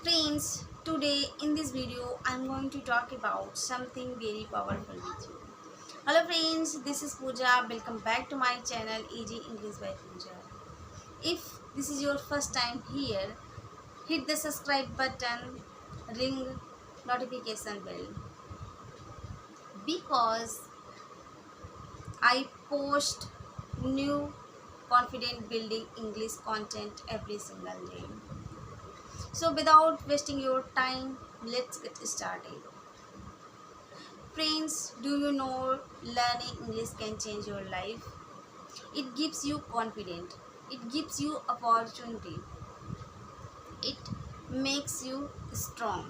Friends, today in this video I'm going to talk about something very powerful with you. Hello friends, this is Pooja. Welcome back to my channel Easy English by Pooja. If this is your first time here, hit the subscribe button, ring notification bell because I post new confident building English content every single day. So without wasting your time, let's get started. Friends, do you know learning English can change your life? It gives you confidence. It gives you opportunity. It makes you strong.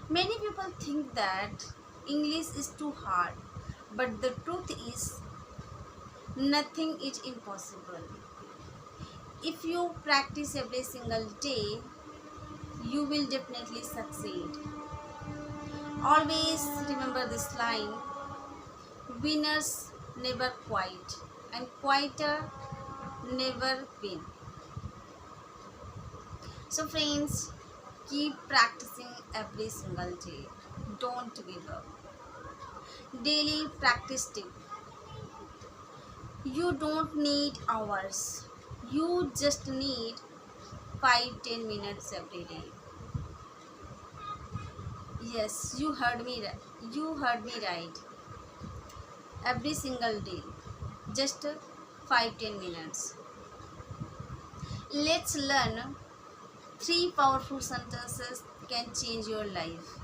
Many people think that English is too hard, but the truth is nothing is impossible. If you practice every single day, you will definitely succeed. Always remember this line: winners never quit, and quitter never win. So, friends, keep practicing every single day. Don't give up. Daily practice tip: you don't need hours, you just need 5-10 minutes every day. Yes, you heard me right. You heard me right. Every single day, just 5-10 minutes. Let's learn three powerful sentences can change your life.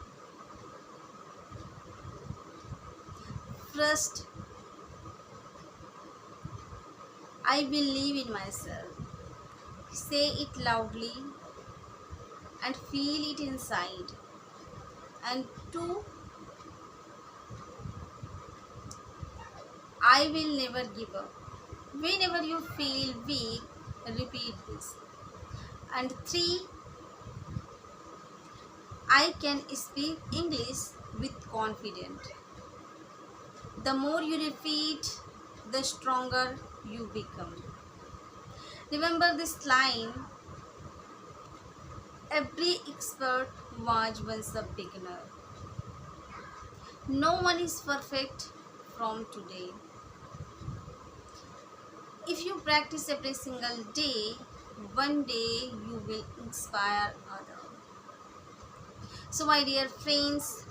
First, I believe in myself. Say it loudly and feel it inside. And two, I will never give up. Whenever you feel weak, repeat this. And three, I can speak English with confidence. The more you repeat, the stronger you become. Remember this line: every expert was once a beginner. No one is perfect from today. If you practice every single day, one day you will inspire others. So my dear friends,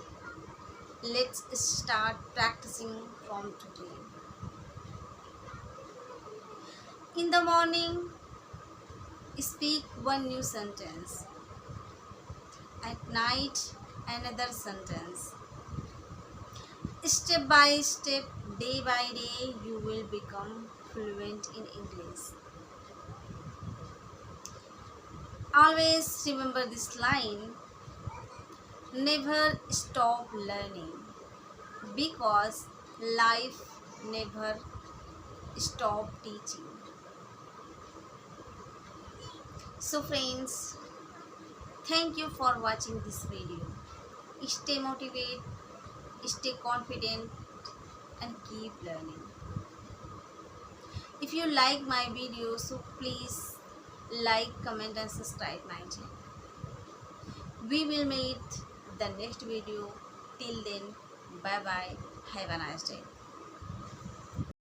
let's start practicing from today. In the morning, speak one new sentence. At night, another sentence. Step by step, day by day, you will become fluent in English. Always remember this line: never stop learning, because life never stop teaching. So friends, thank you for watching this video. Stay motivated, stay confident, and keep learning. If you like my video, so please like, comment and subscribe my channel. We will meet the next video. Till then, bye bye. Have a nice day.